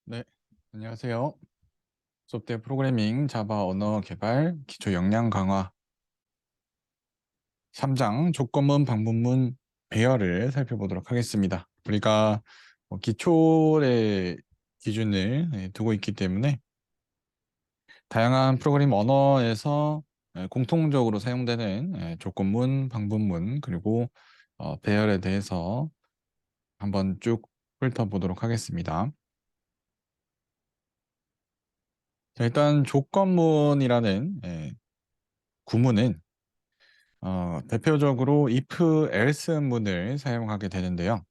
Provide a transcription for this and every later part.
네, 안녕하세요. 수업대 프로그래밍 자바 언어 개발 기초 역량 강화 3장 조건문 방문문 배열을 살펴보도록 하겠습니다. 우리가 기초의 기준을 두고 있기 때문에 다양한 프로그래밍 언어에서 공통적으로 사용되는 조건문, 방문문 그리고 배열에 대해서 한번 쭉 훑어보도록 하겠습니다. 자, 일단 조건문이라는 구문은 대표적으로 if, else 문을 사용하게 되는데요.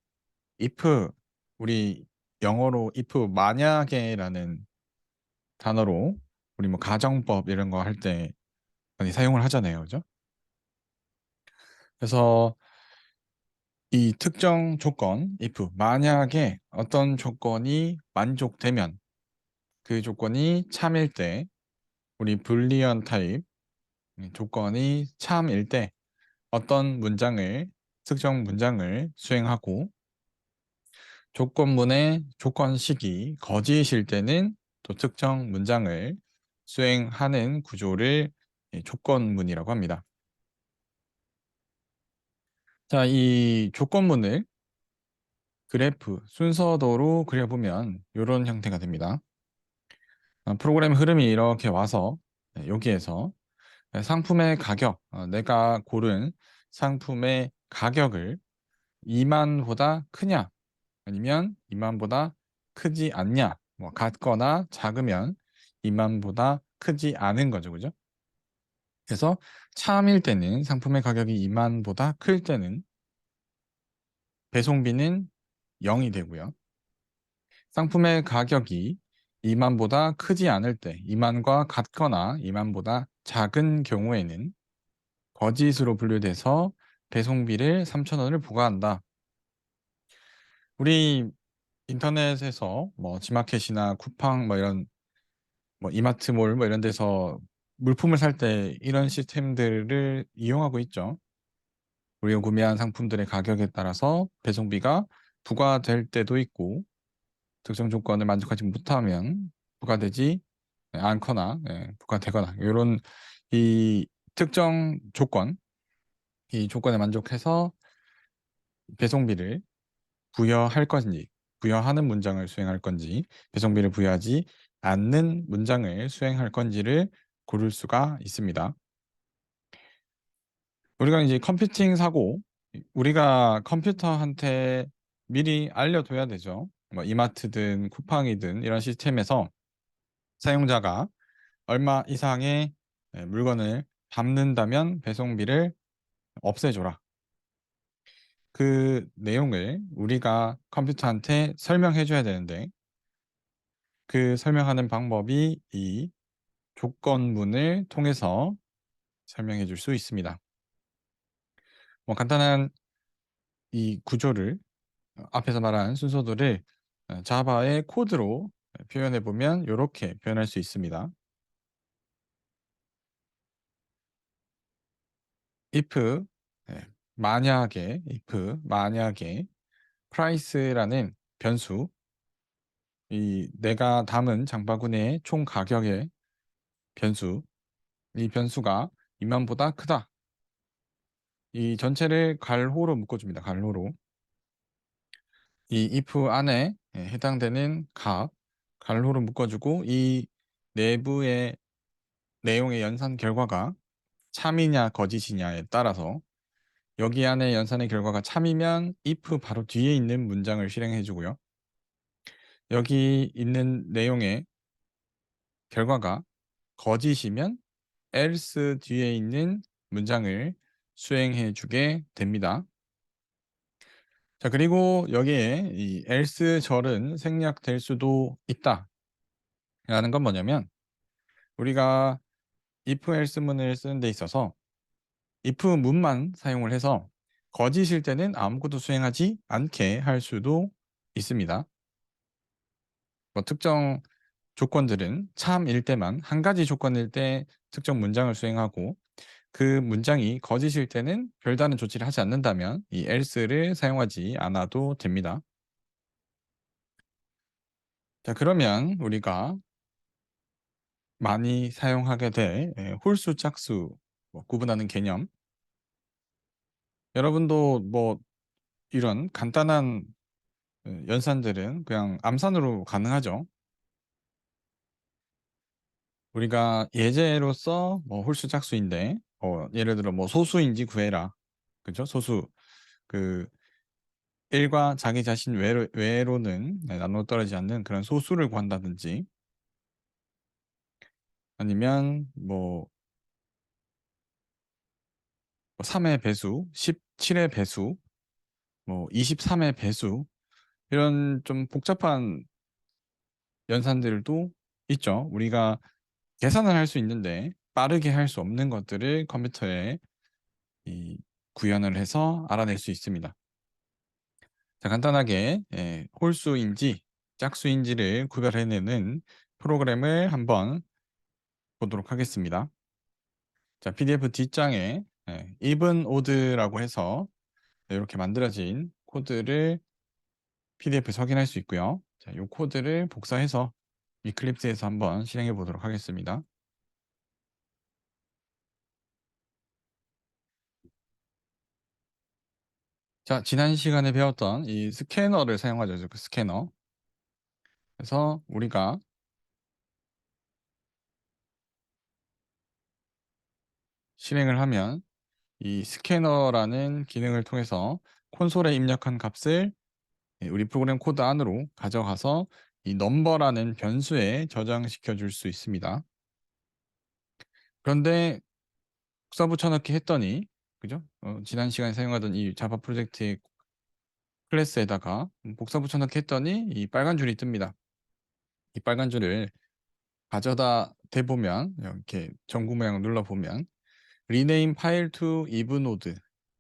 if, 우리 영어로 if 만약에라는 단어로 우리 뭐 가정법 이런 거 할 때 많이 사용을 하잖아요. 그죠? 그래서 이 특정 조건, if, 만약에 어떤 조건이 만족되면 그 조건이 참일 때 우리 불리언 타입 조건이 참일 때 어떤 문장을 특정 문장을 수행하고 조건문의 조건식이 거짓일 때는 또 특정 문장을 수행하는 구조를 조건문이라고 합니다. 자, 이 조건문을 그래프 순서도로 그려보면 이런 형태가 됩니다. 프로그램 흐름이 이렇게 와서 여기에서 상품의 가격, 내가 고른 상품의 가격을 2만보다 크냐 아니면 2만보다 크지 않냐, 뭐 같거나 작으면 2만보다 크지 않은 거죠, 그죠? 그래서 참일 때는 상품의 가격이 2만보다 클 때는 배송비는 0이 되고요. 상품의 가격이 2만보다 크지 않을 때, 2만과 같거나 2만보다 작은 경우에는 거짓으로 분류돼서 배송비를 3,000원을 부과한다. 우리 인터넷에서 뭐 지마켓이나 쿠팡 뭐 이런 뭐 이마트몰 뭐 이런 데서 물품을 살 때 이런 시스템들을 이용하고 있죠. 우리가 구매한 상품들의 가격에 따라서 배송비가 부과될 때도 있고 특정 조건을 만족하지 못하면 부과되지 않거나 부과되거나 이런 이 특정 조건, 이 조건에 만족해서 배송비를 부여할 건지 부여하는 문장을 수행할 건지 배송비를 부여하지 않는 문장을 수행할 건지를 고를 수가 있습니다. 우리가 이제 컴퓨팅 사고 우리가 컴퓨터한테 미리 알려둬야 되죠. 뭐 이마트든 쿠팡이든 이런 시스템에서 사용자가 얼마 이상의 물건을 담는다면 배송비를 없애줘라. 그 내용을 우리가 컴퓨터한테 설명해줘야 되는데 그 설명하는 방법이 이 조건문을 통해서 설명해 줄 수 있습니다. 뭐 간단한 이 구조를 앞에서 말한 순서들을 자바의 코드로 표현해 보면 이렇게 표현할 수 있습니다. if 만약에 price라는 변수 이 내가 담은 장바구니의 총 가격의 변수 이 변수가 2만보다 크다. 이 전체를 갈호로 묶어줍니다. 갈호로. 이 if 안에 해당되는 값 갈호로 묶어주고 이 내부의 내용의 연산 결과가 참이냐 거짓이냐에 따라서 여기 안에 연산의 결과가 참이면 if 바로 뒤에 있는 문장을 실행해 주고요. 여기 있는 내용의 결과가 거짓이면 else 뒤에 있는 문장을 수행해 주게 됩니다. 자, 그리고 여기에 이 else 절은 생략될 수도 있다. 라는 건 뭐냐면 우리가 if else 문을 쓰는 데 있어서 if 문만 사용을 해서 거짓일 때는 아무것도 수행하지 않게 할 수도 있습니다. 뭐 특정 조건들은 참일 때만 한 가지 조건일 때 특정 문장을 수행하고 그 문장이 거짓일 때는 별다른 조치를 하지 않는다면 이 else를 사용하지 않아도 됩니다. 자, 그러면 우리가 많이 사용하게 될 홀수, 짝수 뭐 구분하는 개념. 여러분도 뭐 이런 간단한 연산들은 그냥 암산으로 가능하죠. 우리가 예제로서 뭐 홀수, 짝수인데 예를 들어 뭐 소수인지 구해라. 그죠? 소수. 그 1과 자기 자신 외로는 나눠 떨어지지 않는 그런 소수를 구한다든지 아니면 뭐 3의 배수, 17의 배수, 뭐 23의 배수 이런 좀 복잡한 연산들도 있죠. 우리가 계산을 할 수 있는데 빠르게 할 수 없는 것들을 컴퓨터에 이 구현을 해서 알아낼 수 있습니다. 자, 간단하게 홀수인지 짝수인지를 구별해내는 프로그램을 한번 보도록 하겠습니다. 자, PDF 뒷장에 even odd라고 해서 이렇게 만들어진 코드를 PDF에서 확인할 수 있고요. 자, 이 코드를 복사해서 이클립스에서 한번 실행해 보도록 하겠습니다. 자, 지난 시간에 배웠던 이 스캐너를 사용하죠. 그 스캐너. 그래서 우리가 실행을 하면 이 스캐너라는 기능을 통해서 콘솔에 입력한 값을 우리 프로그램 코드 안으로 가져가서 이 넘버라는 변수에 저장시켜 줄 수 있습니다. 그런데 복사 붙여넣기 했더니 그죠? 지난 시간에 사용하던 이 자바 프로젝트의 클래스에다가 복사 붙여넣기 했더니 이 빨간 줄이 뜹니다. 이 빨간 줄을 가져다 대보면 이렇게 전구 모양을 눌러보면 rename file to evenode,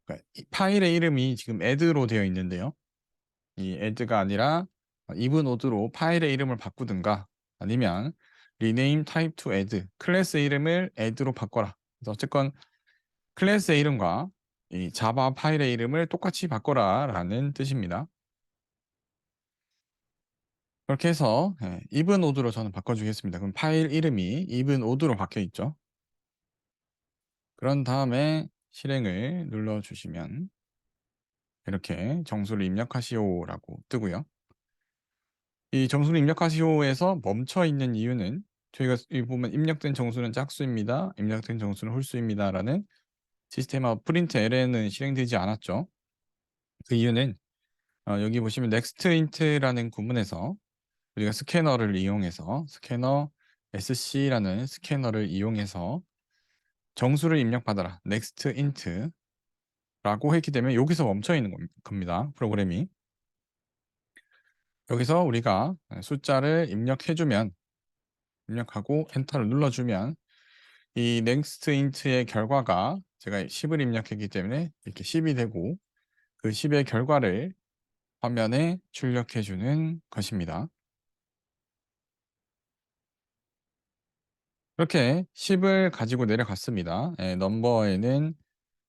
그러니까 이 파일의 이름이 지금 add로 되어 있는데요. 이 add가 아니라 evenode로 파일의 이름을 바꾸든가 아니면 rename type to add, 클래스의 이름을 add로 바꿔라. 그래서 어쨌건 클래스의 이름과 이 자바 파일의 이름을 똑같이 바꿔라 라는 뜻입니다. 그렇게 해서 even오드로 저는 바꿔주겠습니다. 그럼 파일 이름이 even오드로 바뀌어 있죠. 그런 다음에 실행을 눌러주시면 이렇게 정수를 입력하시오라고 뜨고요. 이 정수를 입력하시오에서 멈춰 있는 이유는 저희가 여기 보면 입력된 정수는 짝수입니다. 입력된 정수는 홀수입니다. 라는 시스템 아웃 프린트 ln은 실행되지 않았죠. 그 이유는 여기 보시면 nextint라는 구문에서 우리가 스캐너를 이용해서 스캐너 sc라는 스캐너를 이용해서 정수를 입력받아라 nextint라고 했기 때문에 여기서 멈춰 있는 겁니다. 프로그램이. 여기서 우리가 숫자를 입력해주면 입력하고 엔터를 눌러주면 이 nextint의 결과가 제가 10을 입력했기 때문에 이렇게 10이 되고 그 10의 결과를 화면에 출력해주는 것입니다. 이렇게 10을 가지고 내려갔습니다. 넘버에는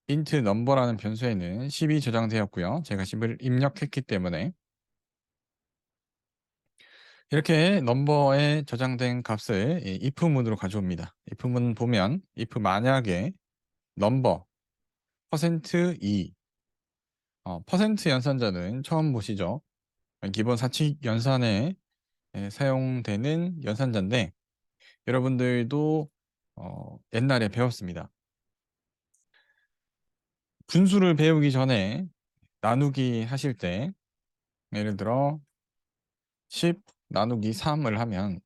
int 넘버라는 변수에는 10이 저장되었고요. 제가 10을 입력했기 때문에 이렇게 넘버에 저장된 값을 if 문으로 가져옵니다. if 문 보면 if 만약에 넘버 %2 퍼센트 연산자는 처음 보시죠. 기본 사칙 연산에 사용되는 연산자인데 여러분들도 옛날에 배웠습니다. 분수를 배우기 전에 나누기 하실 때 예를 들어 10 나누기 3을 하면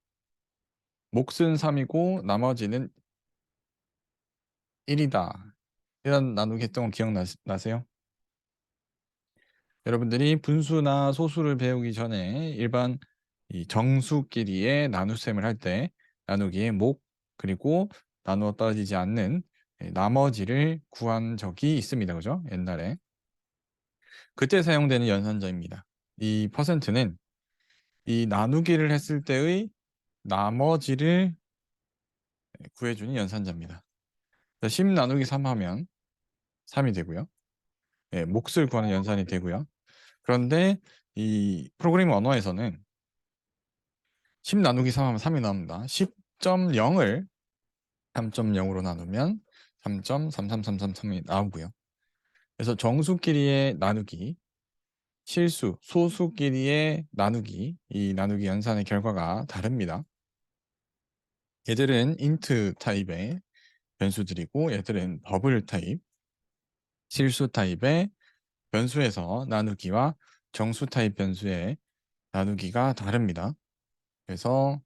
몫은 3이고 나머지는 1이다. 이런 나누기 했던 거 기억나세요? 여러분들이 분수나 소수를 배우기 전에 일반 이 정수끼리의 나눗셈을 할 때 나누기의 목 그리고 나누어 떨어지지 않는 나머지를 구한 적이 있습니다. 그죠? 옛날에. 그때 사용되는 연산자입니다. 이 퍼센트는 이 나누기를 했을 때의 나머지를 구해주는 연산자입니다. 10 나누기 3 하면 3이 되고요. 몫을 구하는 연산이 되고요. 그런데 이 프로그래밍 언어에서는 10 나누기 3 하면 3이 나옵니다. 10.0을 3.0으로 나누면 3.33333이 나오고요. 그래서 정수끼리의 나누기, 실수, 소수끼리의 나누기, 이 나누기 연산의 결과가 다릅니다. 얘들은 int 타입의 변수들이고 얘들은 버블 타입, 실수 타입의 변수에서 나누기와 정수 타입 변수의 나누기가 다릅니다. 그래서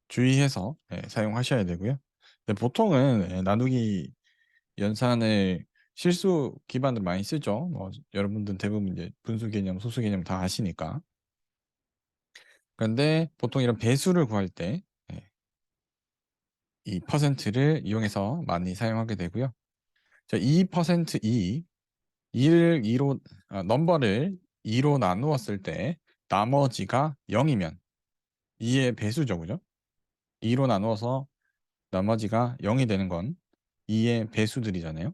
주의해서 사용하셔야 되고요. 보통은 나누기 연산을 실수 기반으로 많이 쓰죠. 여러분들 대부분 이제 분수 개념, 소수 개념 다 아시니까. 그런데 보통 이런 배수를 구할 때 이 퍼센트를 이용해서 많이 사용하게 되고요. 자, 2% 2를 2로 넘버를 2로 나누었을 때 나머지가 0이면 2의 배수죠, 그죠? 2로 나누어서 나머지가 0이 되는 건 2의 배수들이잖아요.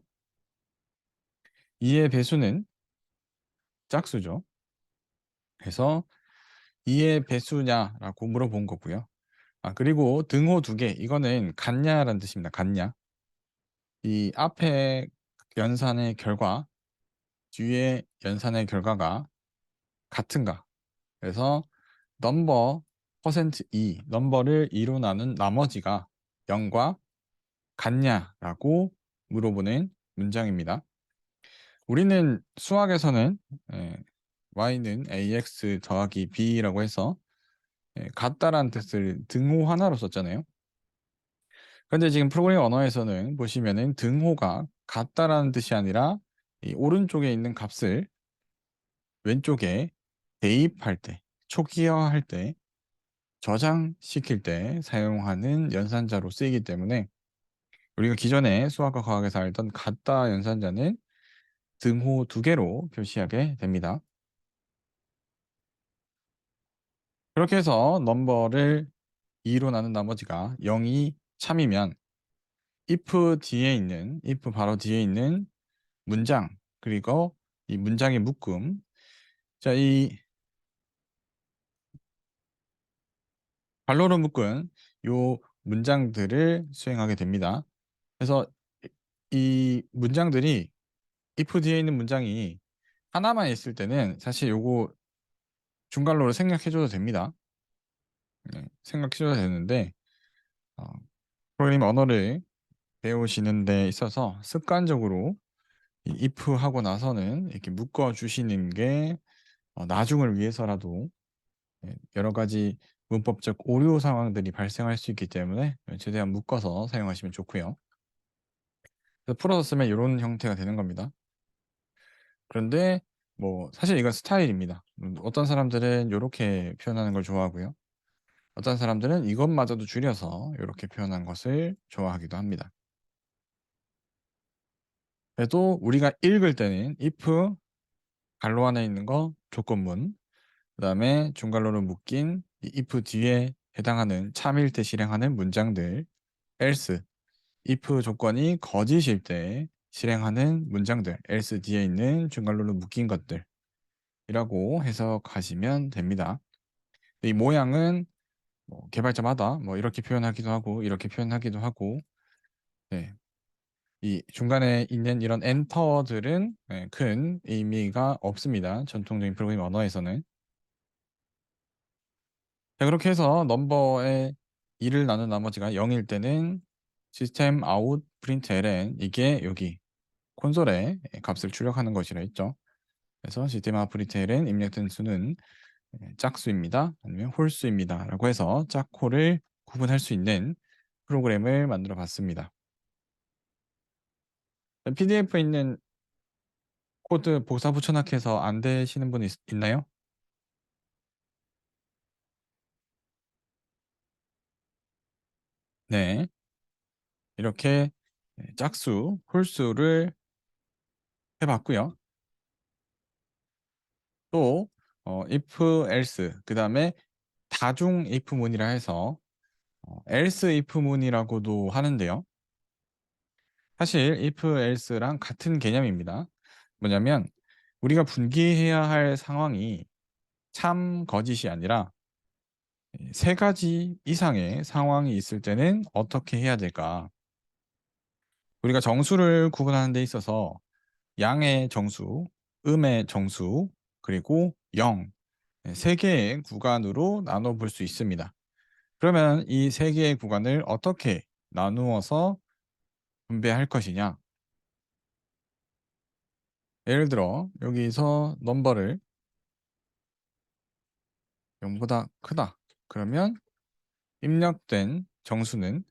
2의 배수는 짝수죠. 그래서 2의 배수냐라고 물어본 거고요. 그리고 등호 2개, 이거는 같냐라는 뜻입니다. 같냐. 이 앞에 연산의 결과, 뒤에 연산의 결과가 같은가. 그래서 넘버 퍼센트 2, 넘버를 2로 나눈 나머지가 0과 같냐라고 물어보는 문장입니다. 우리는 수학에서는 y는 ax 더하기 b라고 해서 같다라는 뜻을 등호 하나로 썼잖아요. 그런데 지금 프로그래밍 언어에서는 보시면은 등호가 같다라는 뜻이 아니라 이 오른쪽에 있는 값을 왼쪽에 대입할 때, 초기화할 때, 저장시킬 때 사용하는 연산자로 쓰이기 때문에 우리가 기존에 수학과 과학에서 알던 같다 연산자는 등호 2개로 표시하게 됩니다. 그렇게 해서 넘버를 2로 나눈 나머지가 0이 참이면 if 바로 뒤에 있는 문장, 그리고 이 문장의 묶음, 자, 이 발로로 묶은 요 문장들을 수행하게 됩니다. 그래서 이 문장들이 if 뒤에 있는 문장이 하나만 있을 때는 사실 요거 중괄호를 생략해줘도 됩니다. 생략해줘도 되는데 어, 프로그래밍 언어를 배우시는 데 있어서 습관적으로 이 if 하고 나서는 이렇게 묶어 주시는 게 나중을 위해서라도 여러 가지 문법적 오류 상황들이 발생할 수 있기 때문에 최대한 묶어서 사용하시면 좋고요. 그래서 풀어서 쓰면 이런 형태가 되는 겁니다. 그런데 뭐 사실 이건 스타일입니다. 어떤 사람들은 이렇게 표현하는 걸 좋아하고요. 어떤 사람들은 이것마저도 줄여서 이렇게 표현한 것을 좋아하기도 합니다. 그래도 우리가 읽을 때는 if 괄호 안에 있는 거 조건문, 그다음에 중괄호로 묶인 이 if 뒤에 해당하는 참일 때 실행하는 문장들, else, if 조건이 거짓일 때 실행하는 문장들, else 뒤에 있는 중괄호로 묶인 것들이라고 해석하시면 됩니다. 이 모양은 뭐 개발자마다 뭐 이렇게 표현하기도 하고 이렇게 표현하기도 하고, 네. 이 중간에 있는 이런 엔터들은 큰 의미가 없습니다. 전통적인 프로그래밍 언어에서는. 자, 그렇게 해서 넘버의 2를 나눈 나머지가 0일 때는 시스템 아웃 프린트 ln, 이게 여기 콘솔에 값을 출력하는 것이라 했죠. 그래서 시스템 아웃 프린트 ln 입력된 수는 짝수입니다. 아니면 홀수입니다. 라고 해서 짝홀을 구분할 수 있는 프로그램을 만들어 봤습니다. PDF에 있는 코드 복사 붙여넣기해서 안 되시는 분 있나요? 네. 이렇게 짝수, 홀수를 해봤고요. 또 if, else, 그 다음에 다중 if 문이라 해서 else if 문이라고도 하는데요. 사실 if, else랑 같은 개념입니다. 뭐냐면 우리가 분기해야 할 상황이 참, 거짓이 아니라 세 가지 이상의 상황이 있을 때는 어떻게 해야 될까? 우리가 정수를 구분하는 데 있어서 양의 정수, 음의 정수, 그리고 영, 세 개의 구간으로 나눠 볼 수 있습니다. 그러면 이 세 개의 구간을 어떻게 나누어서 분배할 것이냐? 예를 들어 여기서 넘버를 0보다 크다. 그러면 입력된 정수는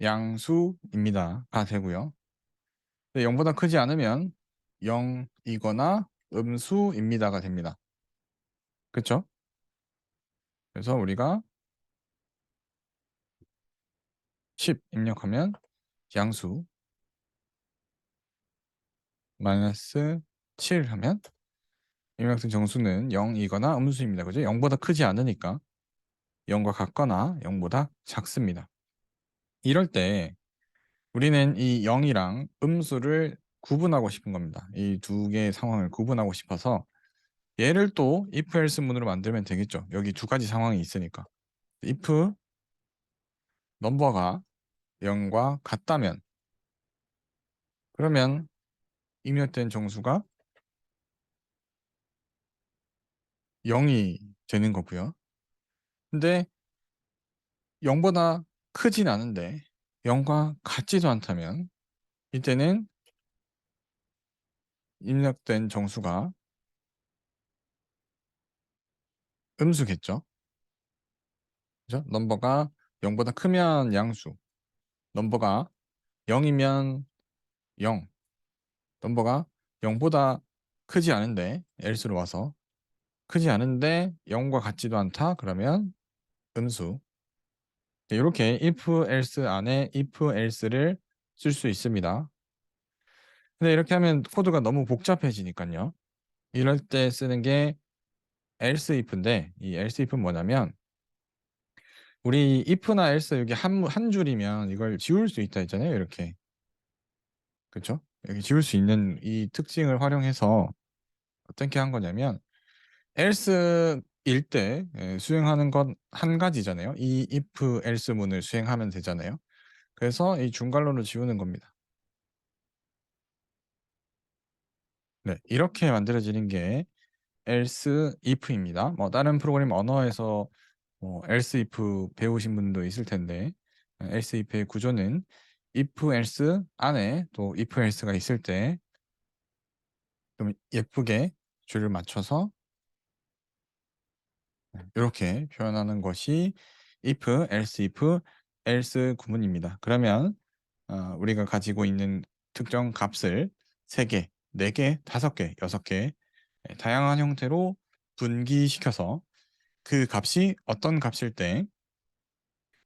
양수입니다가 되고요. 0보다 크지 않으면 0이거나 음수입니다가 됩니다. 그렇죠? 그래서 우리가 10 입력하면 양수 마이너스 7 하면 입력된 정수는 0이거나 음수입니다. 그죠? 0보다 크지 않으니까 0과 같거나 0보다 작습니다. 이럴 때 우리는 이 0이랑 음수를 구분하고 싶은 겁니다. 이 두 개의 상황을 구분하고 싶어서 얘를 또 if else 문으로 만들면 되겠죠. 여기 두 가지 상황이 있으니까. if 넘버가 0과 같다면 그러면 입력된 정수가 0이 되는 거고요. 근데 0보다 크진 않은데 0과 같지도 않다면 이때는 입력된 정수가 음수겠죠. 그죠? 넘버가 0보다 크면 양수, 넘버가 0이면 0, 넘버가 0보다 크지 않은데 else로 와서 크지 않은데 0과 같지도 않다 그러면 음수. 이렇게 if else 안에 if else를 쓸 수 있습니다. 근데 이렇게 하면 코드가 너무 복잡해지니까요. 이럴 때 쓰는 게 else if인데 이 else if는 뭐냐면 우리 if나 else 여기 한 줄이면 이걸 지울 수 있다 했잖아요. 이렇게. 그렇죠? 여기 지울 수 있는 이 특징을 활용해서 어떻게 한 거냐면 else일 때 수행하는 건 한 가지잖아요. 이 if else 문을 수행하면 되잖아요. 그래서 이 중괄호를 지우는 겁니다. 네, 이렇게 만들어지는 게 else if입니다. 뭐 다른 프로그램 언어에서 else if 배우신 분도 있을 텐데 else if의 구조는 if else 안에 또 if else가 있을 때 좀 예쁘게 줄을 맞춰서 이렇게 표현하는 것이 if, else if, else 구문입니다. 그러면 우리가 가지고 있는 특정 값을 3개, 4개, 5개, 6개 다양한 형태로 분기시켜서 그 값이 어떤 값일 때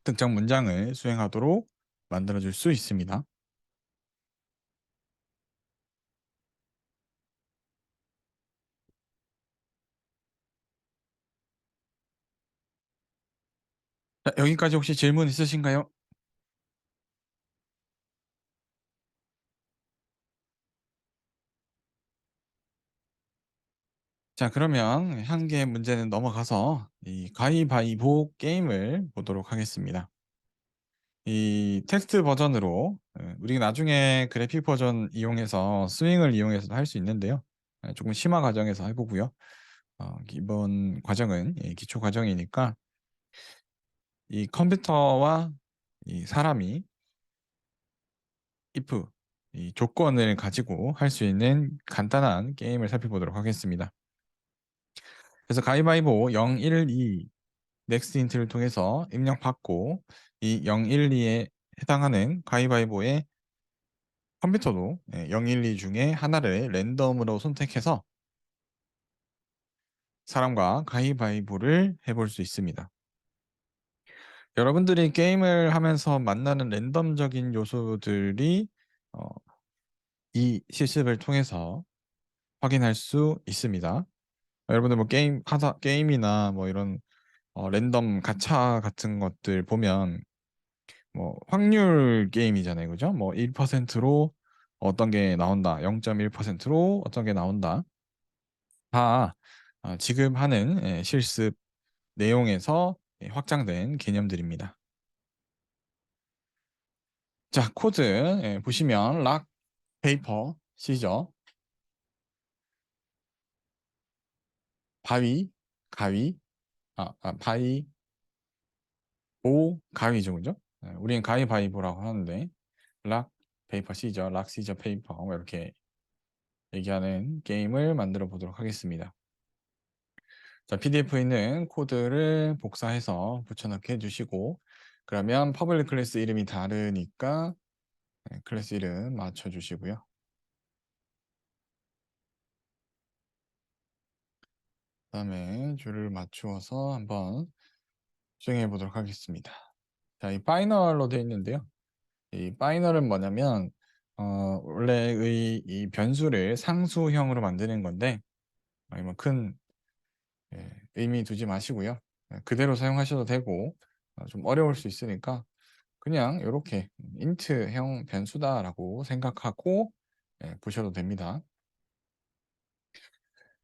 특정 문장을 수행하도록 만들어줄 수 있습니다. 자, 여기까지 혹시 질문 있으신가요? 자, 그러면 한 개의 문제는 넘어가서 이 가위바위보 게임을 보도록 하겠습니다. 이 텍스트 버전으로 우리가 나중에 그래픽 버전 이용해서 스윙을 이용해서도 할 수 있는데요. 조금 심화 과정에서 해보고요. 이번 과정은 기초 과정이니까 이 컴퓨터와 이 사람이 if 이 조건을 가지고 할 수 있는 간단한 게임을 살펴보도록 하겠습니다. 그래서 가위바위보 0, 1, 2 넥스트 힌트를 통해서 입력받고 이 0, 1, 2에 해당하는 가위바위보의 컴퓨터도 0, 1, 2 중에 하나를 랜덤으로 선택해서 사람과 가위바위보를 해볼 수 있습니다. 여러분들이 게임을 하면서 만나는 랜덤적인 요소들이 어, 이 실습을 통해서 확인할 수 있습니다. 여러분들 뭐 게임이나 뭐 이런 랜덤 가챠 같은 것들 보면 뭐 확률 게임이잖아요. 그죠? 뭐 1%로 어떤 게 나온다. 0.1%로 어떤 게 나온다. 다 지급하는 실습 내용에서 확장된 개념들입니다. 자, 코드 보시면 락, 페이퍼, 시저, 바위, 가위, 바위, 보, 가위죠, 그죠? 우리는 가위바위보라고 하는데 락, 페이퍼, 시저, 락, 시저, 페이퍼 뭐 이렇게 얘기하는 게임을 만들어 보도록 하겠습니다. 자, PDF에 있는 코드를 복사해서 붙여넣기 해주시고 그러면 퍼블릭 클래스 이름이 다르니까 클래스 이름 맞춰주시고요. 그 다음에 줄을 맞추어서 한번 수행해 보도록 하겠습니다. 자, 이 파이널로 되어 있는데요. 이 파이널은 뭐냐면 원래의 이 변수를 상수형으로 만드는 건데 뭐 큰 의미 두지 마시고요. 그대로 사용하셔도 되고 좀 어려울 수 있으니까 그냥 이렇게 인트형 변수다라고 생각하고 보셔도 됩니다.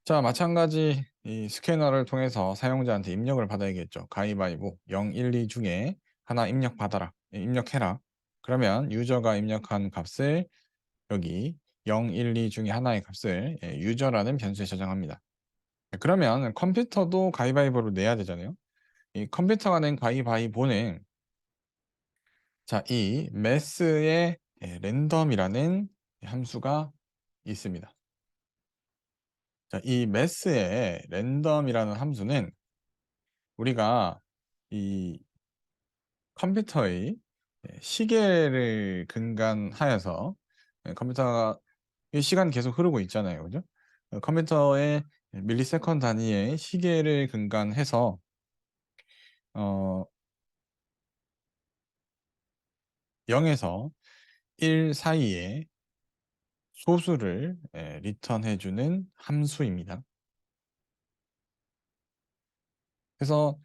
자, 마찬가지 이 스캐너를 통해서 사용자한테 입력을 받아야겠죠. 가위바위보 0, 1, 2 중에 하나 입력받아라. 입력해라. 그러면 유저가 입력한 값을 여기 0, 1, 2 중에 하나의 값을 유저라는 변수에 저장합니다. 그러면 컴퓨터도 가위바위보를 내야 되잖아요. 이 컴퓨터가 낸 가위바위보는 자, 이 매스의 랜덤이라는 함수가 있습니다. 자, 이 매스의 랜덤이라는 함수는 우리가 이 컴퓨터의 시계를 근간하여서 컴퓨터가 이 시간 계속 흐르고 있잖아요. 그죠? 컴퓨터의 밀리세컨드 단위의 시계를 근간해서 어, 0에서 1 사이에 소수를 리턴해주는 함수입니다. 그래서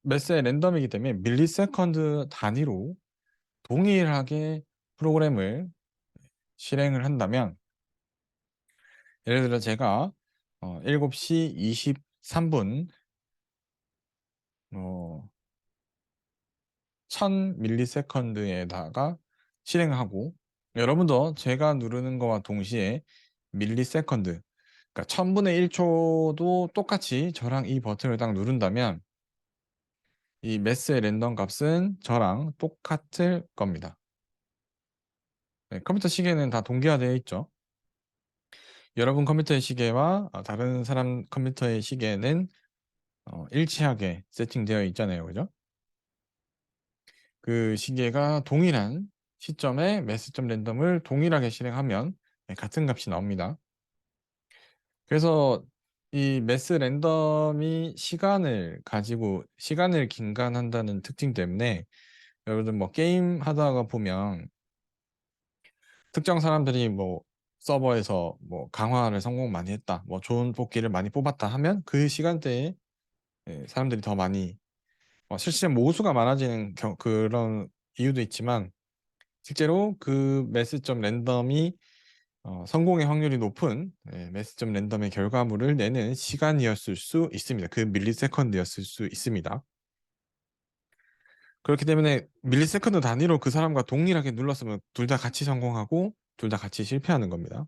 매스의 랜덤이기 때문에 밀리세컨드 단위로 동일하게 프로그램을 실행을 한다면 예를 들어 제가 7시 23분 1000ms에다가 실행하고 여러분도 제가 누르는 거와 동시에 밀리세컨드 그러니까 1000분의 1초도 똑같이 저랑 이 버튼을 딱 누른다면 이 매스의 랜덤 값은 저랑 똑같을 겁니다. 컴퓨터 시계는 다 동기화되어 있죠. 여러분 컴퓨터의 시계와 다른 사람 컴퓨터의 시계는 일치하게 세팅되어 있잖아요. 그죠? 그 시계가 동일한 시점에 매스점 랜덤을 동일하게 실행하면 같은 값이 나옵니다. 그래서 이 매스 랜덤이 시간을 긴간한다는 특징 때문에 여러분들 뭐 게임 하다가 보면 특정 사람들이 뭐 서버에서 뭐 강화를 성공 많이 했다, 뭐 좋은 뽑기를 많이 뽑았다 하면 그 시간대에 사람들이 더 많이 실제 모수가 많아지는 그런 이유도 있지만 실제로 그 매스점 랜덤이 성공의 확률이 높은 매스점 랜덤의 결과물을 내는 시간이었을 수 있습니다. 그 밀리세컨드였을 수 있습니다. 그렇기 때문에 밀리세컨드 단위로 그 사람과 동일하게 눌렀으면 둘 다 같이 성공하고 둘 다 같이 실패하는 겁니다.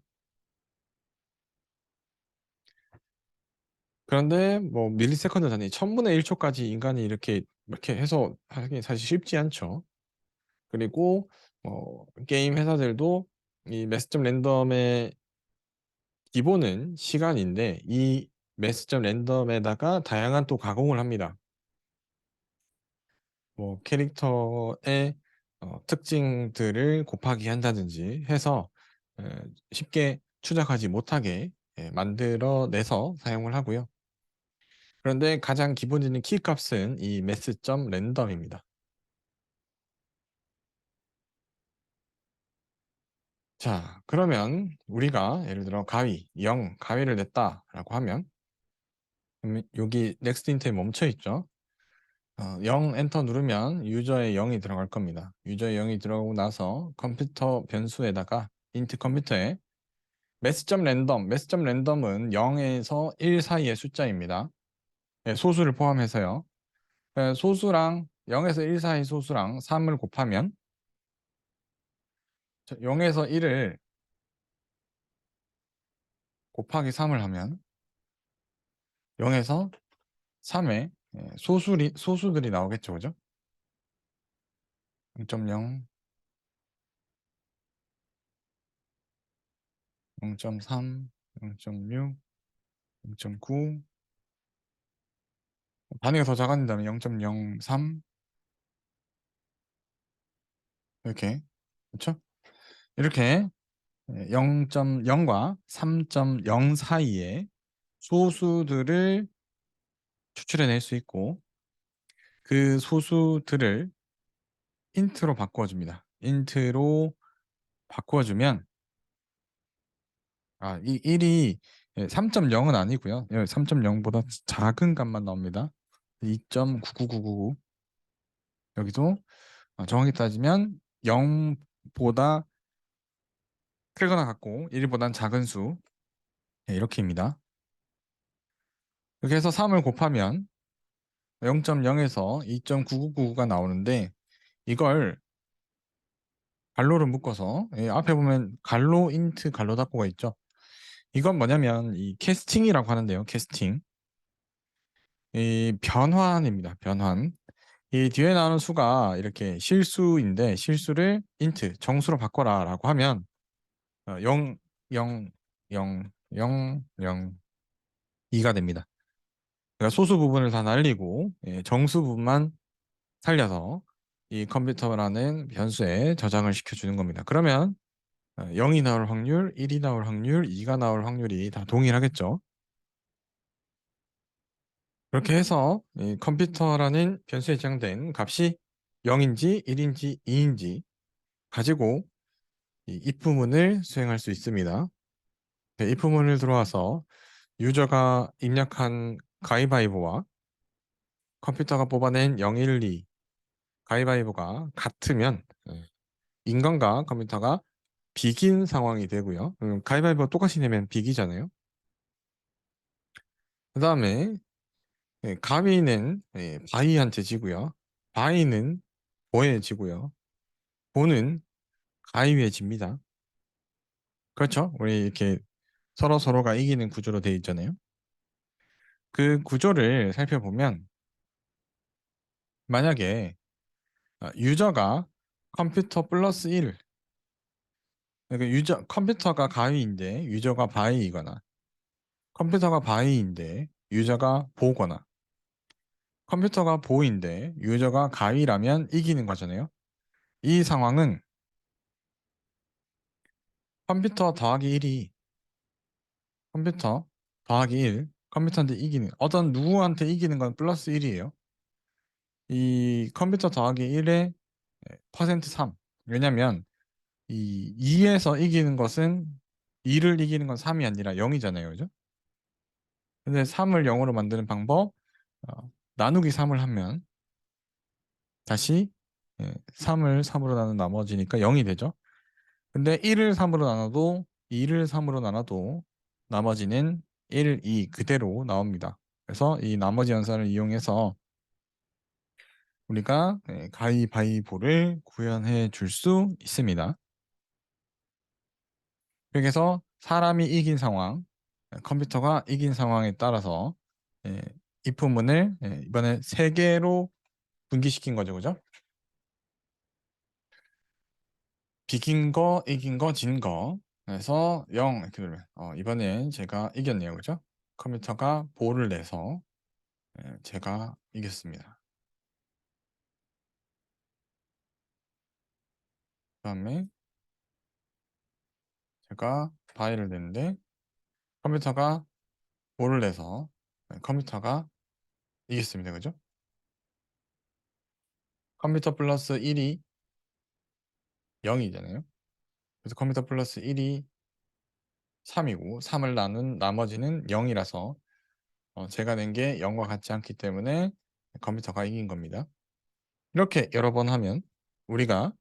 그런데 뭐 밀리세컨드 단위 1000분의 1초까지 인간이 이렇게 해서 하기 사실 쉽지 않죠. 그리고 게임 회사들도 이 매스점 랜덤의 기본은 시간인데 이 매스점 랜덤에다가 다양한 또 가공을 합니다. 뭐 캐릭터의 특징들을 곱하기 한다든지 해서 에, 쉽게 추적하지 못하게 만들어내서 사용을 하고요. 그런데 가장 기본적인 키값은 이 매스점 랜덤입니다. 자, 그러면 우리가 예를 들어 가위, 0, 가위를 냈다라고 하면 여기 넥스트 인트에 멈춰 있죠. 0 엔터 누르면 유저의 0이 들어갈 겁니다. 유저의 0이 들어가고 나서 컴퓨터 변수에다가 인트 컴퓨터에 매스 점 랜덤은 0에서 1 사이의 숫자입니다. 네, 소수를 포함해서요. 네, 소수랑 0에서 1 사이 소수랑 3을 곱하면 0에서 1을 곱하기 3을 하면 0에서 3의 소수들이 나오겠죠, 그죠? 0.0, 0.3, 0.6, 0.9, 단위가 더 작아진다면 0.03 이렇게, 그렇죠? 이렇게 0.0과 3.0 사이의 소수들을 추출해낼 수 있고 그 소수들을 인트로 바꿔줍니다. 인트로 바꿔주면 이 1이 3.0은 아니고요. 3.0보다 작은 값만 나옵니다. 2.99999 여기도 정확히 따지면 0보다 크거나 같고 1보단 작은 수 이렇게입니다. 이렇게 해서 3을 곱하면 0.0에서 2.9999가 나오는데 이걸 갈로를 묶어서 앞에 보면 갈로 인트 갈로 닫고가 있죠. 이건 뭐냐면 이 캐스팅이라고 하는데요. 캐스팅. 이 변환입니다. 변환. 이 뒤에 나오는 수가 이렇게 실수인데 실수를 인트 정수로 바꿔라라고 하면 0, 0, 0, 0, 0, 2가 됩니다. 그러니까 소수 부분을 다 날리고 정수 부분만 살려서 이 컴퓨터라는 변수에 저장을 시켜주는 겁니다. 그러면 0이 나올 확률, 1이 나올 확률, 2가 나올 확률이 다 동일하겠죠. 그렇게 해서 이 컴퓨터라는 변수에 저장된 값이 0인지 1인지 2인지 가지고 이 if문을 수행할 수 있습니다. 네, if문을 들어와서 유저가 입력한 가위바위보와 컴퓨터가 뽑아낸 0, 1, 2 가위바위보가 같으면 인간과 컴퓨터가 비긴 상황이 되고요. 가위바위보 똑같이 내면 비기잖아요. 그 다음에 가위는 바위한테 지고요. 바위는 보에 지고요. 보는 가위에 집니다. 그렇죠? 우리 이렇게 서로 서로가 이기는 구조로 되어 있잖아요. 그 구조를 살펴보면 만약에 유저가 컴퓨터 플러스 1, 그러니까 컴퓨터가 가위인데 유저가 바위이거나 컴퓨터가 바위인데 유저가 보거나 컴퓨터가 보인데 유저가 가위라면 이기는 거잖아요. 이 상황은 컴퓨터 더하기 1이 컴퓨터 더하기 1, 컴퓨터한테 이기는 어떤 누구한테 이기는 건 플러스 1이에요. 이 컴퓨터 더하기 1의 퍼센트 3. 왜냐면 이 2에서 이기는 것은 2를 이기는 건 3이 아니라 0이잖아요. 그죠? 근데 3을 0으로 만드는 방법 나누기 3을 하면 다시 3을 3으로 나눈 나머지니까 0이 되죠. 근데 1을 3으로 나눠도 2를 3으로 나눠도 나머지는 1, 2 그대로 나옵니다. 그래서 이 나머지 연산을 이용해서 우리가 가위바위보를 구현해 줄 수 있습니다. 그래서 사람이 이긴 상황, 컴퓨터가 이긴 상황에 따라서 if문을 이번에 세 개로 분기시킨 거죠, 그죠? 비긴 거, 이긴 거, 진 거. 그래서 0 이렇게 되면 이번엔 제가 이겼네요, 그죠? 컴퓨터가 보를 내서 제가 이겼습니다. 그다음에 제가 바위를 냈는데 컴퓨터가 보를 내서 컴퓨터가 이겼습니다, 그죠? 컴퓨터 플러스 1이 0이잖아요. 그래서 컴퓨터 플러스 1이 3이고 3을 나눈 나머지는 0이라서 제가 낸 게 0과 같지 않기 때문에 컴퓨터가 이긴 겁니다. 이렇게 여러 번 하면 우리가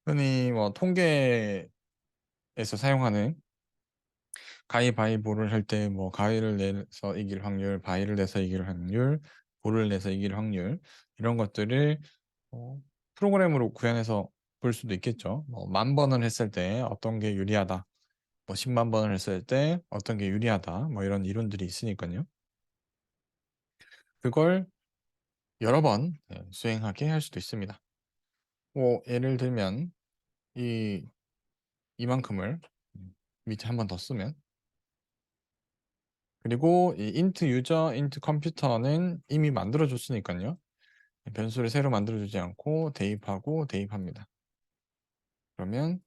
흔히 뭐 통계에서 사용하는 가위바위보를 할 때 뭐 가위를 내서 이길 확률, 바위를 내서 이길 확률, 볼을 내서 이길 확률 이런 것들을 어, 프로그램으로 구현해서 볼 수도 있겠죠. 뭐 10,000번을 했을 때 어떤 게 유리하다. 뭐 10만 번을 했을 때 어떤 게 유리하다. 뭐 이런 이론들이 있으니까요. 그걸 여러 번 수행하게 할 수도 있습니다. 뭐 예를 들면 이 이만큼을 밑에 한 번 더 쓰면 그리고 이 int 유저, int 컴퓨터는 이미 만들어 줬으니까요. 변수를 새로 만들어 주지 않고 대입하고 대입합니다. 그러면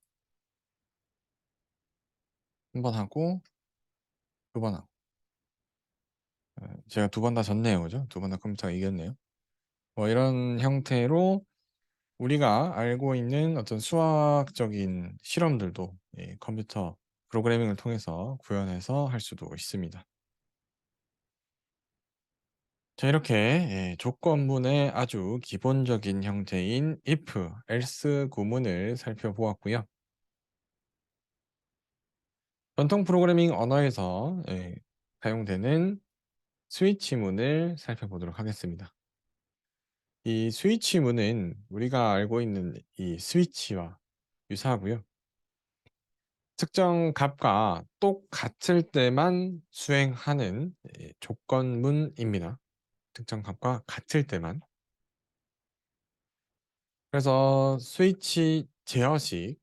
한 번 하고 두 번 하고 제가 두 번 다 졌네요. 그죠? 두 번 다 컴퓨터가 이겼네요. 뭐 이런 형태로 우리가 알고 있는 어떤 수학적인 실험들도 컴퓨터 프로그래밍을 통해서 구현해서 할 수도 있습니다. 자, 이렇게 조건문의 아주 기본적인 형태인 if, else 구문을 살펴보았고요. 전통 프로그래밍 언어에서 사용되는 스위치문을 살펴보도록 하겠습니다. 이 스위치문은 우리가 알고 있는 이 스위치와 유사하고요. 특정 값과 똑같을 때만 수행하는 조건문입니다. 특정 값과 같을 때만. 그래서 스위치 제어식,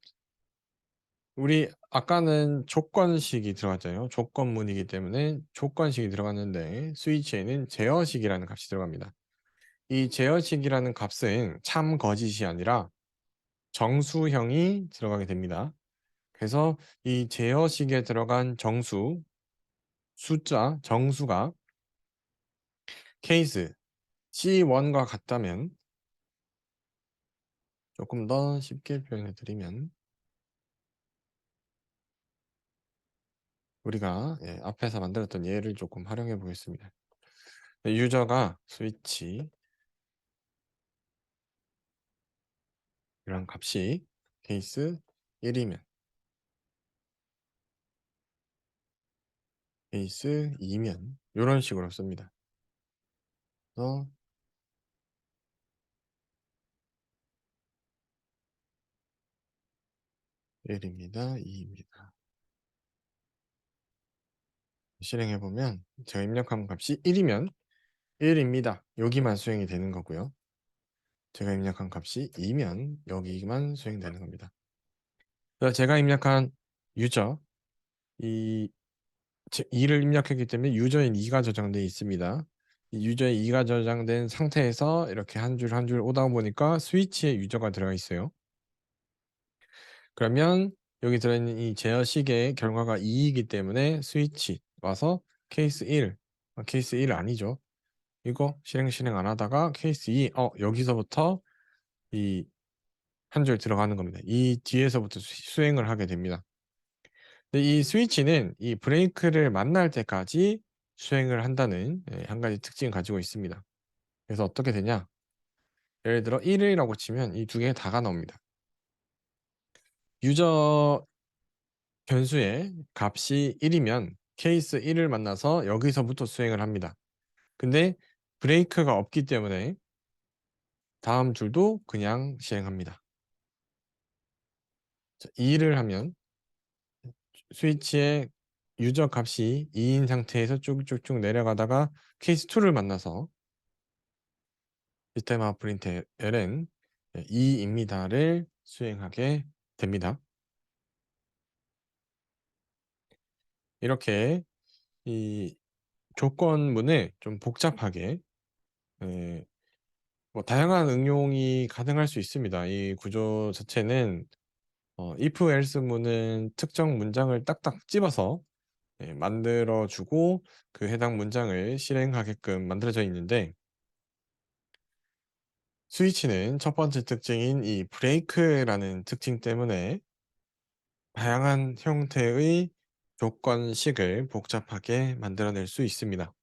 우리 아까는 조건식이 들어갔잖아요. 조건문이기 때문에 조건식이 들어갔는데 스위치에는 제어식이라는 값이 들어갑니다. 이 제어식이라는 값은 참 거짓이 아니라 정수형이 들어가게 됩니다. 그래서 이 제어식에 들어간 정수, 숫자, 정수가 케이스 C1과 같다면 조금 더 쉽게 표현해 드리면 우리가 앞에서 만들었던 예를 조금 활용해 보겠습니다. 유저가 스위치 이런 값이 케이스 1이면 케이스 2면 이런 식으로 씁니다. 그래서 1입니다. 2입니다. 실행해 보면 제가 입력한 값이 1이면 1입니다. 여기만 수행이 되는 거고요. 제가 입력한 값이 2면 여기만 수행되는 겁니다. 그래서 제가 입력한 유저 이 2를 입력했기 때문에 유저인 2가 저장되어 있습니다. 이 유저의 2가 저장된 상태에서 이렇게 한 줄 한 줄 오다 보니까 스위치에 유저가 들어가 있어요. 그러면 여기 들어있는 이 제어식의 결과가 2이기 때문에 스위치 와서 케이스 1, 케이스 1 아니죠. 이거 실행 안 하다가 케이스 2, 여기서부터 이 한 줄 들어가는 겁니다. 이 뒤에서부터 수행을 하게 됩니다. 근데 이 스위치는 이 브레이크를 만날 때까지 수행을 한다는 한 가지 특징을 가지고 있습니다. 그래서 어떻게 되냐? 예를 들어 1이라고 치면 이 두 개 다가 나옵니다. 유저 변수의 값이 1이면 케이스 1을 만나서 여기서부터 수행을 합니다. 근데 브레이크가 없기 때문에 다음 줄도 그냥 실행합니다. 2를 하면 스위치의 유저 값이 2인 상태에서 쭉쭉쭉 내려가다가 케이스 2를 만나서 시스템 아웃 프린트 ln 2입니다를 수행하게 됩니다. 이렇게 이 조건문을 좀 복잡하게 뭐 다양한 응용이 가능할 수 있습니다. 이 구조 자체는 if else 문은 특정 문장을 딱딱 집어서 만들어주고 그 해당 문장을 실행하게끔 만들어져 있는데 스위치는 첫 번째 특징인 이 브레이크라는 특징 때문에 다양한 형태의 조건식을 복잡하게 만들어낼 수 있습니다.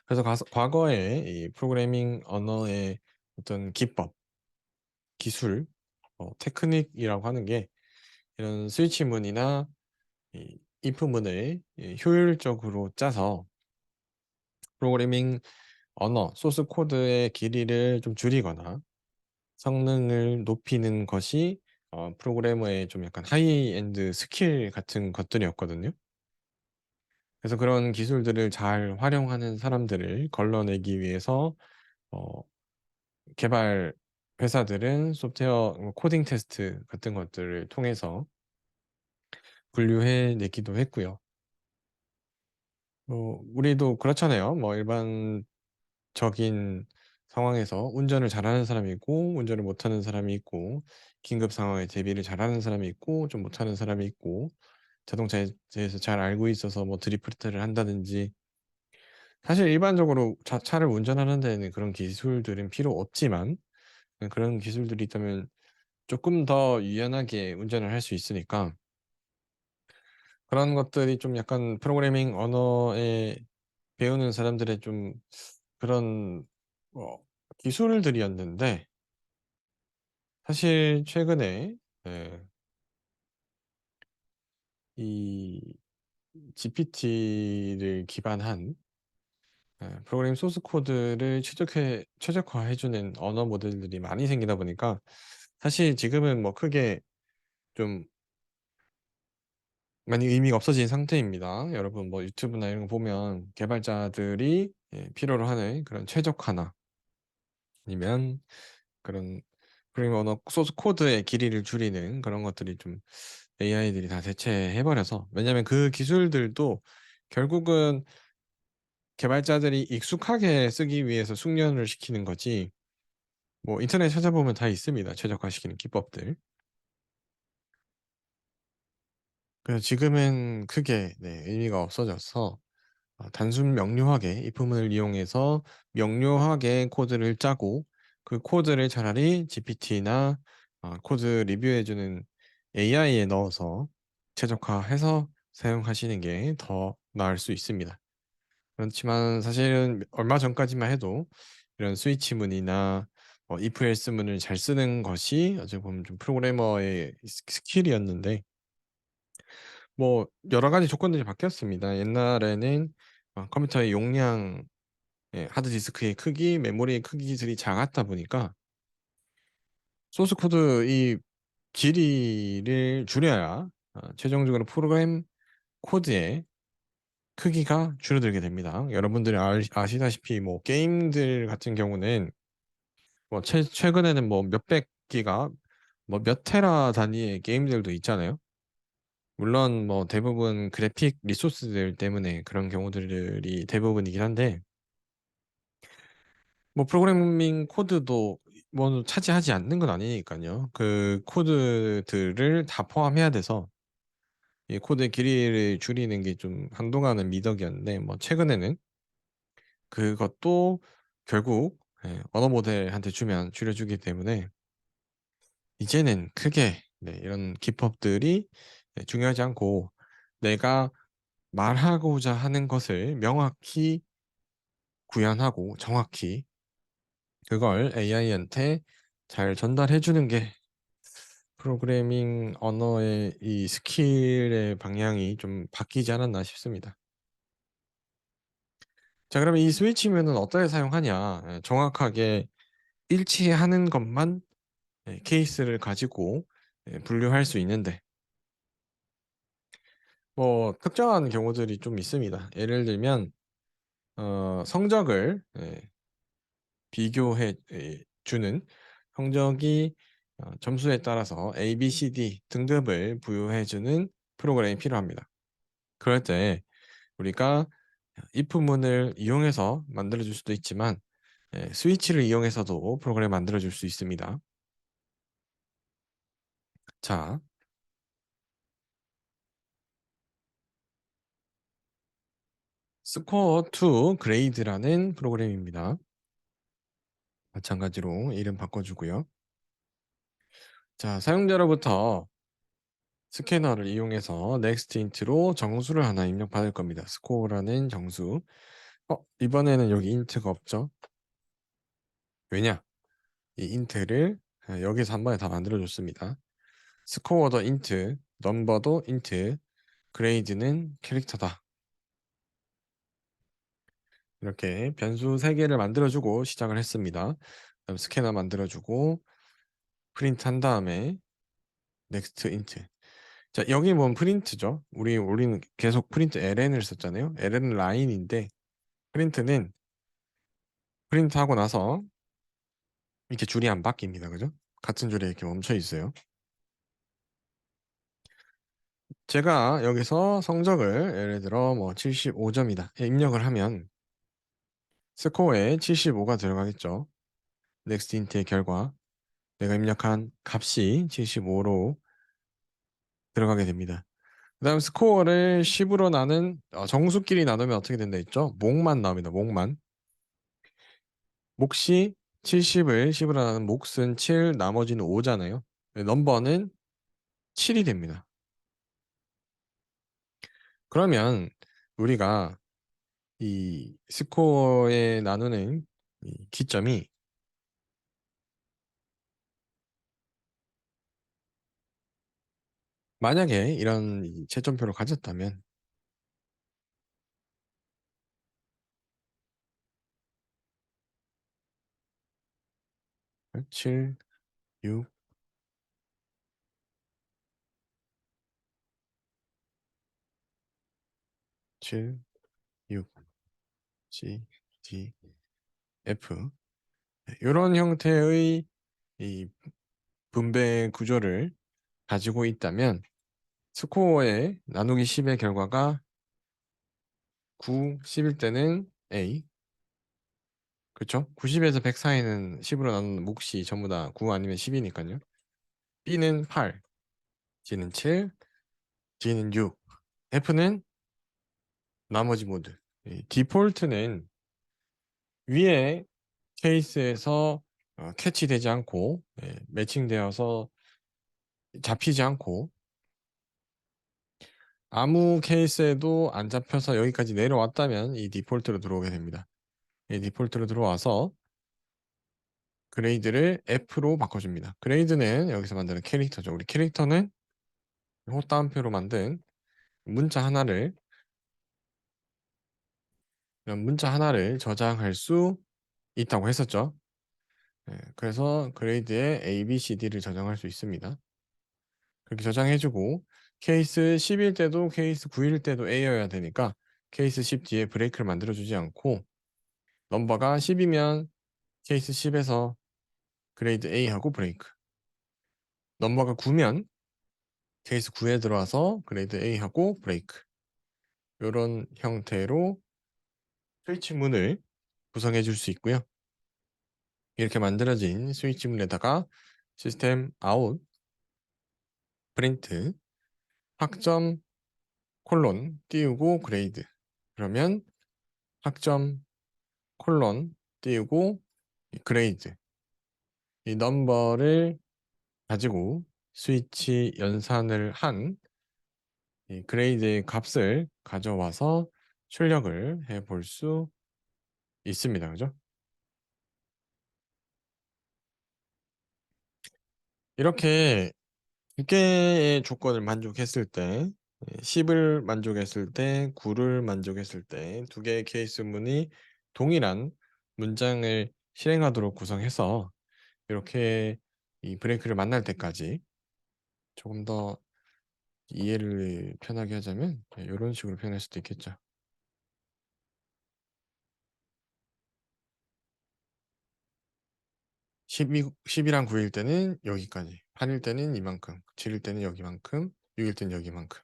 그래서 과거에 이 프로그래밍 언어의 어떤 기법, 기술, 테크닉이라고 하는 게 이런 스위치문이나 이 if문을 효율적으로 짜서 프로그래밍 언어, 소스 코드의 길이를 좀 줄이거나 성능을 높이는 것이 프로그래머의 좀 약간 하이엔드 스킬 같은 것들이었거든요. 그래서 그런 기술들을 잘 활용하는 사람들을 걸러내기 위해서 어, 개발 회사들은 소프트웨어 코딩 테스트 같은 것들을 통해서 분류해 내기도 했고요. 우리도 그렇잖아요. 뭐 일반적인 상황에서 운전을 잘하는 사람이 있고 운전을 못하는 사람이 있고 긴급 상황에 대비를 잘하는 사람이 있고 좀 못하는 사람이 있고 자동차에 대해서 잘 알고 있어서 뭐 드리프트를 한다든지 사실 일반적으로 차를 운전하는 데는 그런 기술들은 필요 없지만 그런 기술들이 있다면 조금 더 유연하게 운전을 할 수 있으니까 그런 것들이 좀 약간 프로그래밍 언어에 배우는 사람들의 좀 그런 어, 기술들이었는데 사실 최근에 이 GPT를 기반한 프로그래밍 소스 코드를 최적화해주는 언어 모델들이 많이 생기다 보니까 사실 지금은 뭐 크게 좀 많이 의미가 없어진 상태입니다. 여러분 뭐 유튜브나 이런 거 보면 개발자들이 필요로 하는 그런 최적화나 아니면 그런 프로그래밍 언어 소스 코드의 길이를 줄이는 그런 것들이 좀 AI들이 다 대체해버려서 왜냐하면 그 기술들도 결국은 개발자들이 익숙하게 쓰기 위해서 숙련을 시키는 거지 뭐 인터넷 찾아보면 다 있습니다. 최적화시키는 기법들. 그래서 지금은 크게 의미가 없어져서 단순 명료하게 이품을 이용해서 명료하게 코드를 짜고 그 코드를 차라리 GPT나 코드 리뷰해주는 AI에 넣어서 최적화해서 사용하시는 게 더 나을 수 있습니다. 그렇지만 사실은 얼마 전까지만 해도 이런 스위치문이나 if else 문을 잘 쓰는 것이 어찌 보면 좀 프로그래머의 스킬이었는데 뭐 여러 가지 조건들이 바뀌었습니다. 옛날에는 컴퓨터의 용량, 하드디스크의 크기, 메모리의 크기들이 작았다 보니까 소스 코드 이 길이를 줄여야 최종적으로 프로그램 코드의 크기가 줄어들게 됩니다. 여러분들이 아시다시피 뭐 게임들 같은 경우는 뭐 최근에는 뭐 몇백 기가 뭐 몇 테라 단위의 게임들도 있잖아요. 물론 뭐 대부분 그래픽 리소스들 때문에 그런 경우들이 대부분이긴 한데 뭐 프로그래밍 코드도 뭐 차지하지 않는 건 아니니까요. 그 코드들을 다 포함해야 돼서 이 코드의 길이를 줄이는 게 좀 한동안은 미덕이었는데 뭐 최근에는 그것도 결국 언어 모델한테 주면 줄여주기 때문에 이제는 크게 이런 기법들이 중요하지 않고 내가 말하고자 하는 것을 명확히 구현하고 정확히 그걸 AI한테 잘 전달해 주는 게 프로그래밍 언어의 이 스킬의 방향이 좀 바뀌지 않았나 싶습니다. 자, 그러면 이 스위치면은 어떻게 사용하냐? 정확하게 일치하는 것만 케이스를 가지고 분류할 수 있는데 뭐 특정한 경우들이 좀 있습니다. 예를 들면 성적을 비교해 주는 성적이 점수에 따라서 A, B, C, D 등급을 부여해 주는 프로그램이 필요합니다. 그럴 때 우리가 if문을 이용해서 만들어 줄 수도 있지만 스위치를 이용해서도 프로그램 만들어 줄 수 있습니다. 자, 스코어 2 그레이드라는 프로그램입니다. 마찬가지로 이름 바꿔주고요. 자, 사용자로부터 스캐너를 이용해서 넥스트 인트로 정수를 하나 입력받을 겁니다. 스코어라는 정수. 이번에는 여기 인트가 없죠. 왜냐? 이 인트를 여기서 한 번에 다 만들어줬습니다. 스코어도 인트, 넘버도 인트, 그레이드는 캐릭터다. 이렇게 변수 3개를 만들어주고 시작을 했습니다. 그다음 스캐너 만들어주고 프린트 한 다음에 넥스트 인트. 자, 여기 보면 프린트죠. 우리는 계속 프린트 ln을 썼잖아요. ln 라인인데 프린트는 프린트하고 나서 이렇게 줄이 안 바뀝니다. 그죠? 같은 줄에 이렇게 멈춰 있어요. 제가 여기서 성적을 예를 들어 뭐 75점이다 입력을 하면 스코어에 75가 들어가겠죠. 넥스트 인트의 결과 내가 입력한 값이 75로 들어가게 됩니다. 그 다음 스코어를 10으로 나눈 정수끼리 나누면 어떻게 된다 했죠? 몫만 나옵니다. 몫만. 몫이 70을 10으로 나눈 몫은 7, 나머지는 5잖아요. 넘버는 7이 됩니다. 그러면 우리가 이 스코어에 나누는 이 기점이 만약에 이런 이 채점표를 가졌다면 7, 6, 7, 6, C, D, F 이런 형태의 이 분배 구조를 가지고 있다면 스코어의 나누기 10의 결과가 9, 10일 때는 A 그렇죠? 90에서 100 사이는 10으로 나누는 몫이 전부 다 9 아니면 10이니까요. B는 8, G는 7, D는 6, F는 나머지 모두. 이 디폴트는 위에 케이스에서 캐치되지 않고 매칭되어서 잡히지 않고 아무 케이스에도 안 잡혀서 여기까지 내려왔다면 이 디폴트로 들어오게 됩니다. 이 디폴트로 들어와서 그레이드를 F로 바꿔줍니다. 그레이드는 여기서 만드는 캐릭터죠. 우리 캐릭터는 호따옴표로 만든 문자 하나를 이런 문자 하나를 저장할 수 있다고 했었죠. 그래서 그레이드에 A, B, C, D를 저장할 수 있습니다. 그렇게 저장해주고 케이스 10일 때도 케이스 9일 때도 A여야 되니까 케이스 10 뒤에 브레이크를 만들어주지 않고 넘버가 10이면 케이스 10에서 그레이드 A하고 브레이크 넘버가 9면 케이스 9에 들어와서 그레이드 A하고 브레이크 이런 형태로 스위치 문을 구성해 줄 수 있고요. 이렇게 만들어진 스위치 문에다가 시스템 아웃 프린트 학점 콜론 띄우고 그레이드 그러면 학점 콜론 띄우고 그레이드 이 넘버를 가지고 스위치 연산을 한 이 그레이드의 값을 가져와서 출력을 해 볼 수 있습니다. 그죠? 이렇게 두 개의 조건을 만족했을 때 10을 만족했을 때 9를 만족했을 때 두 개의 케이스문이 동일한 문장을 실행하도록 구성해서 이렇게 이 브레이크를 만날 때까지 조금 더 이해를 편하게 하자면 이런 식으로 표현할 수도 있겠죠. 10이랑 9일 때는 여기까지, 8일 때는 이만큼, 7일 때는 여기만큼, 6일 때는 여기만큼.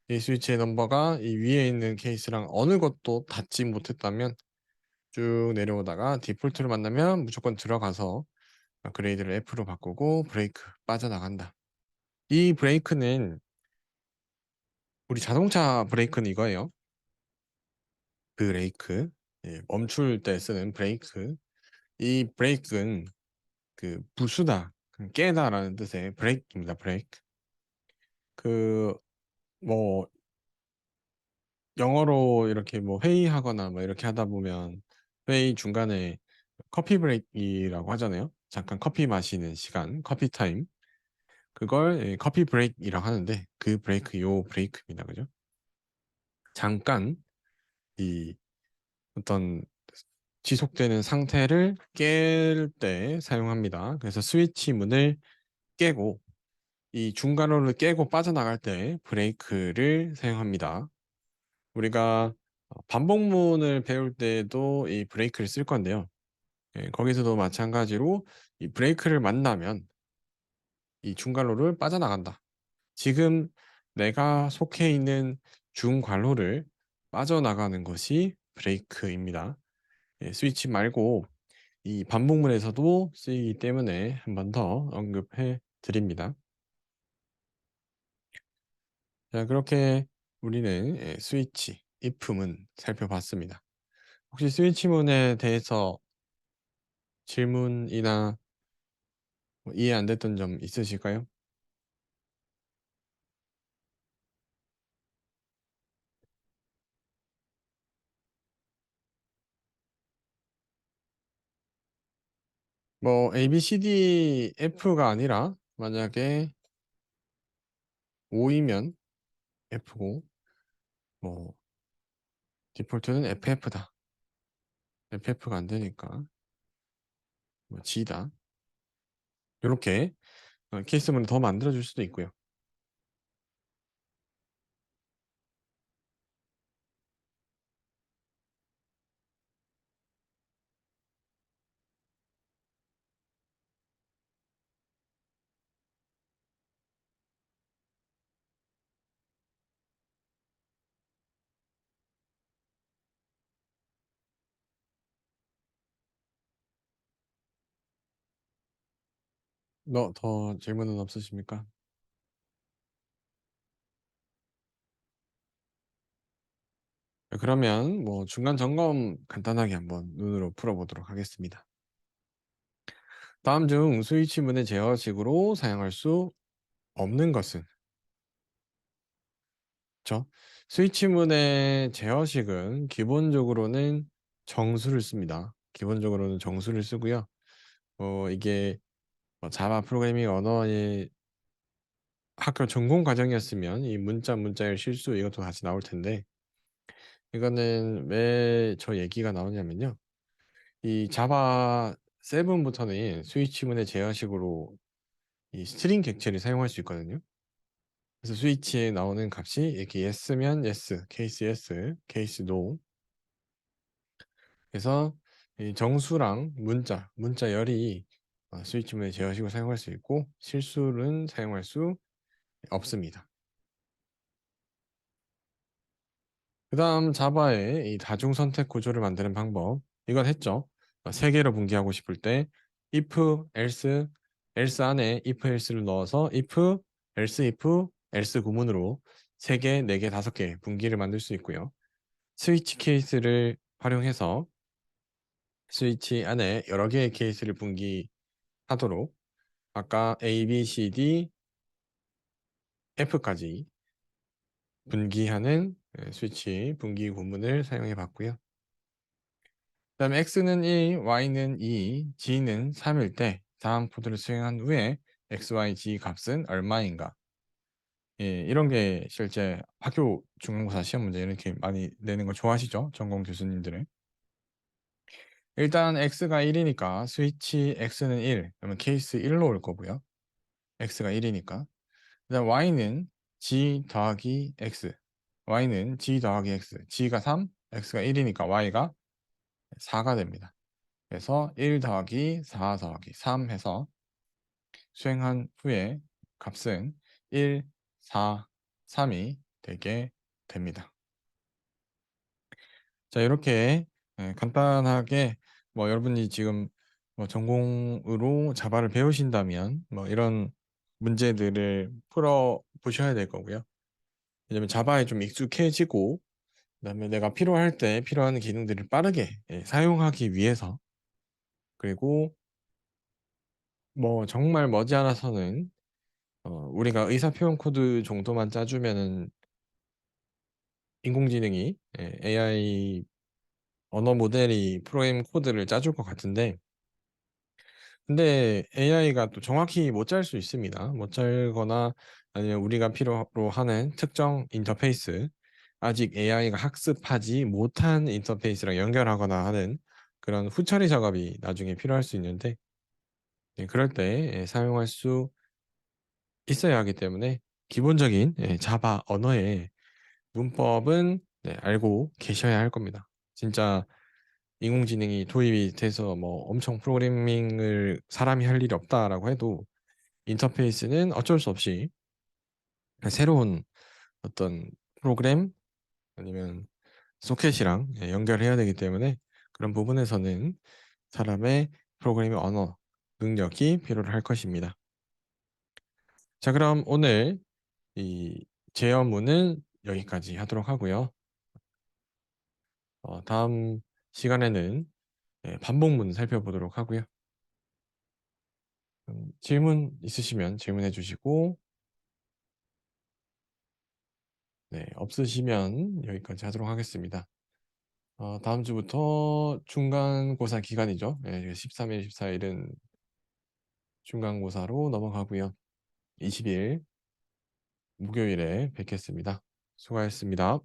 이 스위치의 넘버가 이 위에 있는 케이스랑 어느 것도 닿지 못했다면 쭉 내려오다가 디폴트를 만나면 무조건 들어가서 그레이드를 F로 바꾸고 브레이크 빠져나간다. 이 브레이크는 우리 자동차 브레이크는 이거예요. 브레이크 멈출 때 쓰는 브레이크. 이 브레이크는 그 부수다, 깨다라는 뜻의 브레이크입니다. 브레이크. 그 뭐 영어로 이렇게 뭐 회의하거나 뭐 이렇게 하다 보면 회의 중간에 커피 브레이크라고 하잖아요. 잠깐 커피 마시는 시간, 커피 타임. 그걸 커피 브레이크이라고 하는데 그 브레이크 요 브레이크입니다. 그죠? 잠깐 이 어떤 지속되는 상태를 깰 때 사용합니다. 그래서 스위치 문을 깨고 이 중간으로 깨고 빠져나갈 때 브레이크를 사용합니다. 우리가 반복문을 배울 때도 이 브레이크를 쓸 건데요. 거기서도 마찬가지로 이 브레이크를 만나면 이 중간로를 빠져나간다. 지금 내가 속해 있는 중관로를 빠져나가는 것이 브레이크입니다. 스위치 말고 이 반복문에서도 쓰이기 때문에 한 번 더 언급해 드립니다. 자, 그렇게 우리는 스위치, if문 살펴봤습니다. 혹시 스위치문에 대해서 질문이나 뭐 이해 안 됐던 점 있으실까요? 뭐 A, B, C, D, F가 아니라 만약에 O이면 F고 뭐 디폴트는 FF다. FF가 안 되니까 뭐 G다. 이렇게 케이스문을 더 만들어 줄 수도 있고요. 더 질문은 없으십니까? 그러면 뭐 중간 점검 간단하게 한번 눈으로 풀어보도록 하겠습니다. 다음 중 스위치문의 제어식으로 사용할 수 없는 것은 그렇죠? 스위치문의 제어식은 기본적으로는 정수를 씁니다. 기본적으로는 정수를 쓰고요. 이게 자바 프로그래밍 언어의 학교 전공 과정이었으면 이 문자의 실수 이것도 같이 나올 텐데 이거는 왜 저 얘기가 나오냐면요. 이 자바 7부터는 스위치문의 제어식으로 이 스트링 객체를 사용할 수 있거든요. 그래서 스위치에 나오는 값이 이렇게 yes면 yes, case yes, case no. 그래서 이 정수랑 문자열이 스위치문의 제어식으로 사용할 수 있고 실수는 사용할 수 없습니다. 그 다음 자바의 이 다중 선택 구조를 만드는 방법 이건 했죠. 세 개로 분기하고 싶을 때 if, else 안에 if, else를 넣어서 if, else 구문으로 3개, 4개, 5개 분기를 만들 수 있고요. 스위치 케이스를 활용해서 스위치 안에 여러 개의 케이스를 분기하도록 아까 A, B, C, D, F까지 분기하는 스위치 분기 구문을 사용해 봤고요. 그다음에 x는 1, y는 2, g는 3일 때 다음 코드를 수행한 후에 x, y, g 값은 얼마인가? 이런 게 실제 학교 중간고사 시험 문제 이렇게 많이 내는 거 좋아하시죠? 전공 교수님들은. 일단 x가 1이니까 스위치 x는 1, 그러면 케이스 1로 올 거고요. x가 1이니까. 그다음 y는 g 더하기 x. y는 g 더하기 x. g가 3, x가 1이니까 y가 4가 됩니다. 그래서 1 더하기 4 더하기 3 해서 수행한 후에 값은 1, 4, 3이 되게 됩니다. 자, 이렇게 간단하게 여러분이 지금 전공으로 자바를 배우신다면 이런 문제들을 풀어 보셔야 될 거고요. 왜냐면 자바에 좀 익숙해지고 그다음에 내가 필요할 때 필요한 기능들을 빠르게 사용하기 위해서 그리고 정말 머지않아서는 우리가 의사표현 코드 정도만 짜주면은 인공지능이 AI 언어 모델이 프로그램 코드를 짜줄 것 같은데 근데 AI가 또 정확히 못 짤 수 있습니다. 못 짤거나 아니면 우리가 필요로 하는 특정 인터페이스, 아직 AI가 학습하지 못한 인터페이스랑 연결하거나 하는 그런 후처리 작업이 나중에 필요할 수 있는데, 그럴 때 사용할 수 있어야 하기 때문에 기본적인 자바 언어의 문법은 알고 계셔야 할 겁니다. 진짜 인공지능이 도입이 돼서 뭐 엄청 프로그래밍을 사람이 할 일이 없다라고 해도 인터페이스는 어쩔 수 없이 새로운 어떤 프로그램 아니면 소켓이랑 연결해야 되기 때문에 그런 부분에서는 사람의 프로그래밍 언어 능력이 필요로 할 것입니다. 자, 그럼 오늘 이 제어문은 여기까지 하도록 하고요. 다음 시간에는 반복문 살펴보도록 하고요. 질문 있으시면 질문해 주시고, 네, 없으시면 여기까지 하도록 하겠습니다. 다음 주부터 중간고사 기간이죠. 13일, 14일은 중간고사로 넘어가고요. 20일 목요일에 뵙겠습니다. 수고하셨습니다.